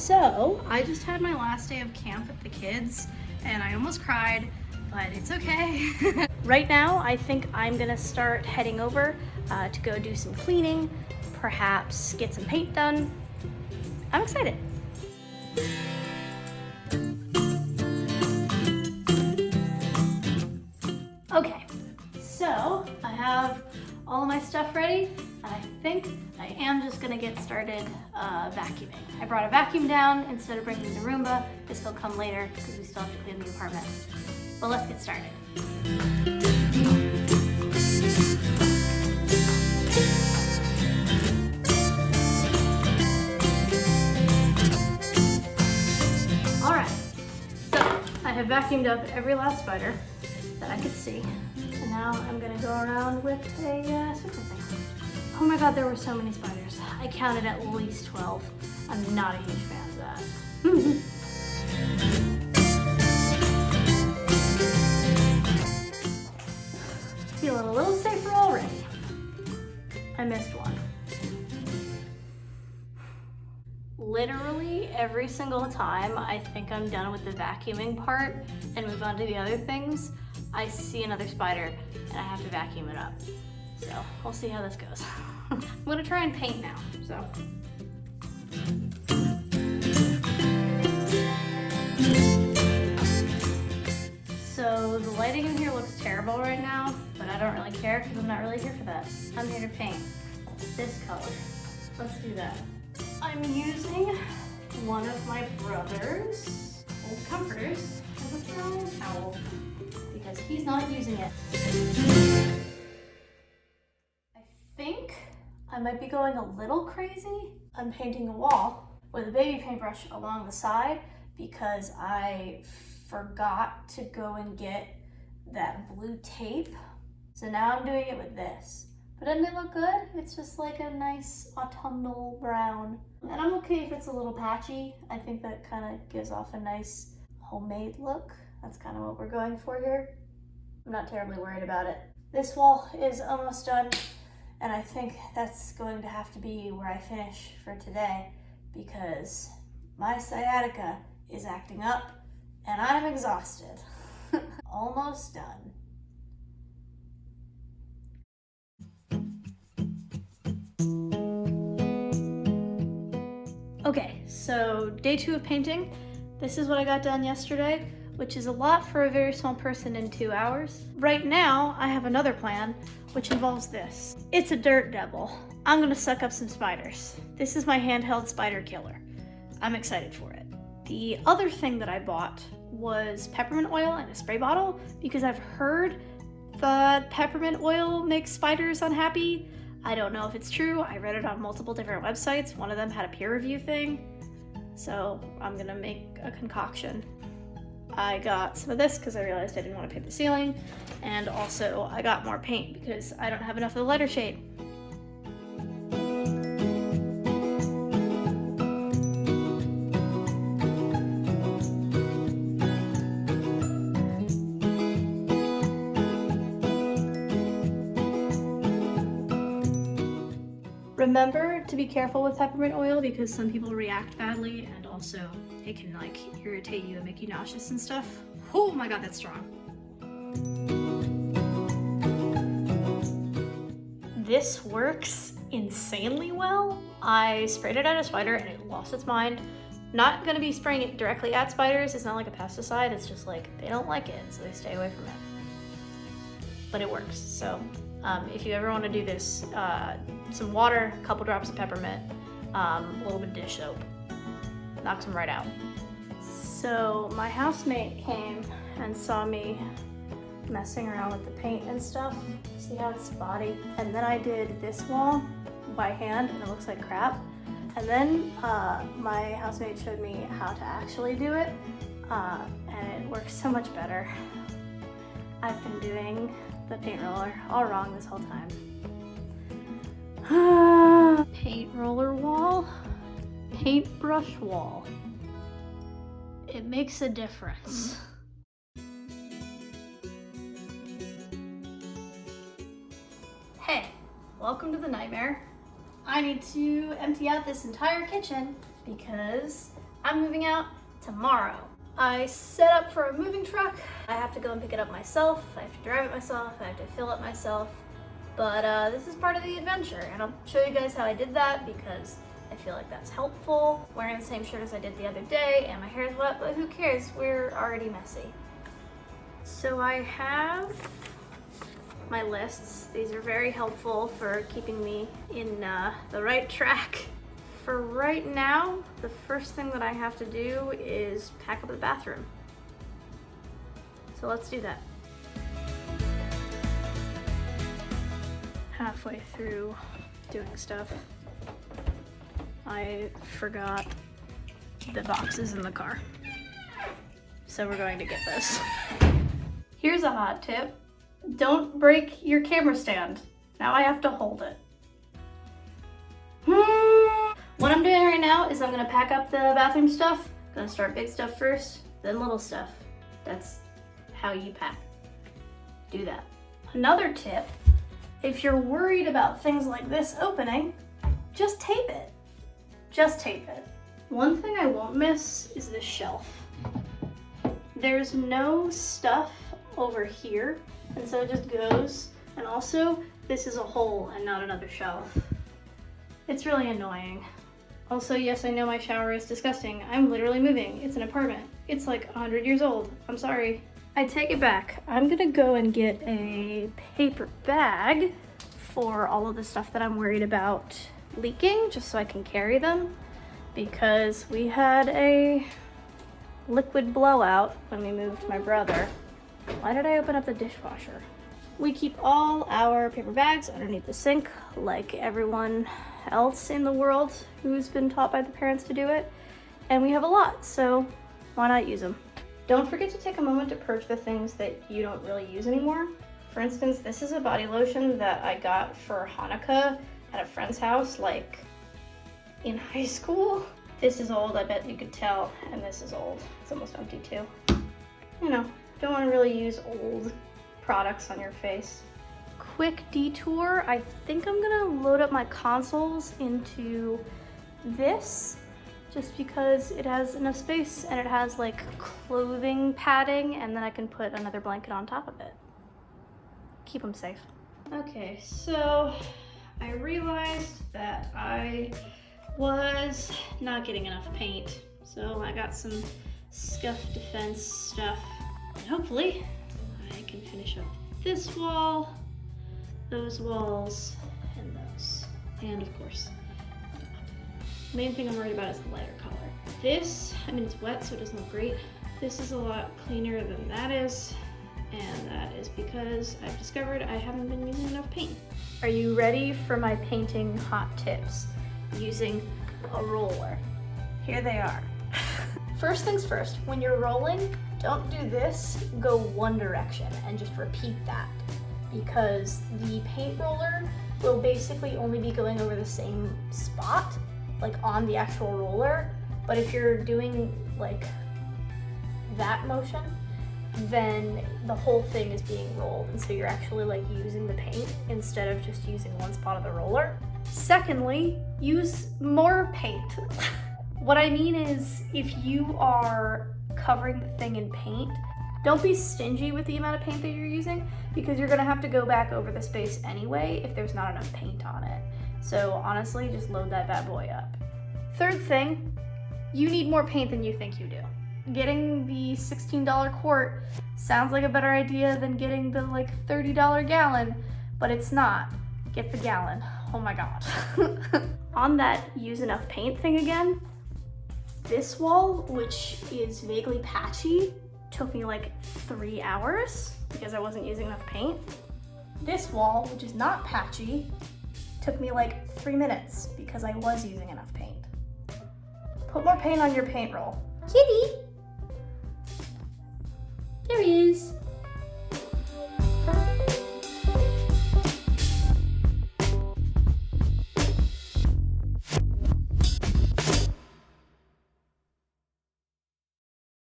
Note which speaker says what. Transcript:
Speaker 1: So I just had my last day of camp with the kids and I almost cried, but it's okay. Right now, I think I'm gonna start heading over to go do some cleaning, perhaps get some paint done. I'm excited. Okay, so I have all of my stuff ready, and I think I am just gonna get started vacuuming. I brought a vacuum down instead of bringing the Roomba. This will come later because we still have to clean the apartment. But let's get started. All right, so I have vacuumed up every last spider that I could see. And now I'm gonna go around with a swiffer thing. Oh my God, there were so many spiders. I counted at least 12. I'm not a huge fan of that. Feeling a little safer already. I missed one. Literally every single time I think I'm done with the vacuuming part and move on to the other things, I see another spider and I have to vacuum it up. So we'll see how this goes. I'm gonna try and paint now, so. So the lighting in here looks terrible right now, but I don't really care because I'm not really here for that. I'm here to paint this color. Let's do that. I'm using one of my brother's old comforters as a throw towel because he's not using it. I think I might be going a little crazy. I'm painting a wall with a baby paintbrush along the side because I forgot to go and get that blue tape. So now I'm doing it with this. But doesn't it look good? It's just like a nice autumnal brown. And I'm okay if it's a little patchy. I think that kind of gives off a nice homemade look. That's kind of what we're going for here. I'm not terribly worried about it. This wall is almost done, and I think that's going to have to be where I finish for today because my sciatica is acting up and I'm exhausted. Almost done. Okay, so day 2 of painting. This is what I got done yesterday, which is a lot for a very small person in 2 hours. Right now, I have another plan, which involves this. It's a dirt devil. I'm gonna suck up some spiders. This is my handheld spider killer. I'm excited for it. The other thing that I bought was peppermint oil in a spray bottle because I've heard that peppermint oil makes spiders unhappy. I don't know if it's true. I read it on multiple different websites. One of them had a peer review thing. So I'm gonna make a concoction. I got some of this because I realized I didn't want to paint the ceiling. And also I got more paint because I don't have enough of the lighter shade. Remember to be careful with peppermint oil because some people react badly and also it can like irritate you and make you nauseous and stuff. Oh my God, that's strong. This works insanely well. I sprayed it at a spider and it lost its mind. Not gonna be spraying it directly at spiders. It's not like a pesticide. It's just like they don't like it, so they stay away from it. But it works, so. If you ever want to do this, some water, a couple drops of peppermint, a little bit of dish soap. Knocks them right out. So my housemate came and saw me messing around with the paint and stuff. See how it's spotty? And then I did this wall by hand and it looks like crap. And then my housemate showed me how to actually do it and it works so much better. I've been doing the paint roller all wrong this whole time. Paint roller wall, paintbrush wall. It makes a difference. Hey, welcome to the nightmare. I need to empty out this entire kitchen because I'm moving out tomorrow. I set up for a moving truck. I have to go and pick it up myself. I have to drive it myself. I have to fill it myself. But this is part of the adventure, and I'll show you guys how I did that because I feel like that's helpful. Wearing the same shirt as I did the other day, and my hair is wet, but who cares? We're already messy. So I have my lists. These are very helpful for keeping me in the right track. For right now, the first thing that I have to do is pack up the bathroom. So let's do that. Halfway through doing stuff, I forgot the boxes in the car. So we're going to get this. Here's a hot tip. Don't break your camera stand. Now I have to hold it. What I'm doing right now is I'm gonna pack up the bathroom stuff. Gonna start big stuff first, then little stuff. That's how you pack. Do that. Another tip, if you're worried about things like this opening, just tape it. Just tape it. One thing I won't miss is this shelf. There's no stuff over here, and so it just goes. And also, this is a hole and not another shelf. It's really annoying. Also, yes, I know my shower is disgusting. I'm literally moving. It's an apartment. It's like 100 years old. I'm sorry. I take it back. I'm gonna go and get a paper bag for all of the stuff that I'm worried about leaking, just so I can carry them, because we had a liquid blowout when we moved my brother. Why did I open up the dishwasher? We keep all our paper bags underneath the sink, like everyone else in the world who's been taught by the parents to do it. And we have a lot, so why not use them? Don't forget to take a moment to purge the things that you don't really use anymore. For instance, this is a body lotion that I got for Hanukkah at a friend's house, like in high school. This is old, I bet you could tell, and this is old. It's almost empty too. You know, don't want to really use old products on your face. Quick detour, I think I'm gonna load up my consoles into this just because it has enough space and it has like clothing padding, and then I can put another blanket on top of it. Keep them safe. Okay, so I realized that I was not getting enough paint, so I got some Scuff Defense stuff, and hopefully I can finish up this wall, those walls, and those. And of course, the main thing I'm worried about is the lighter color. This, I mean, it's wet, so it doesn't look great. This is a lot cleaner than that is, and that is because I've discovered I haven't been using enough paint. Are you ready for my painting hot tips using a roller? Here they are. First things first, when you're rolling, don't do this, go one direction and just repeat that, because the paint roller will basically only be going over the same spot, like on the actual roller. But if you're doing like that motion, then the whole thing is being rolled, and so you're actually like using the paint instead of just using one spot of the roller. Secondly, use more paint. What I mean is, if you are covering the thing in paint, don't be stingy with the amount of paint that you're using, because you're gonna have to go back over the space anyway if there's not enough paint on it. So honestly, just load that bad boy up. Third thing, you need more paint than you think you do. Getting the $16 quart sounds like a better idea than getting the like $30 gallon, but it's not. Get the gallon. Oh my God. On that use enough paint thing again, this wall, which is vaguely patchy, took me like 3 hours because I wasn't using enough paint. This wall, which is not patchy, took me like 3 minutes because I was using enough paint. Put more paint on your paint roll. Kitty! There he is.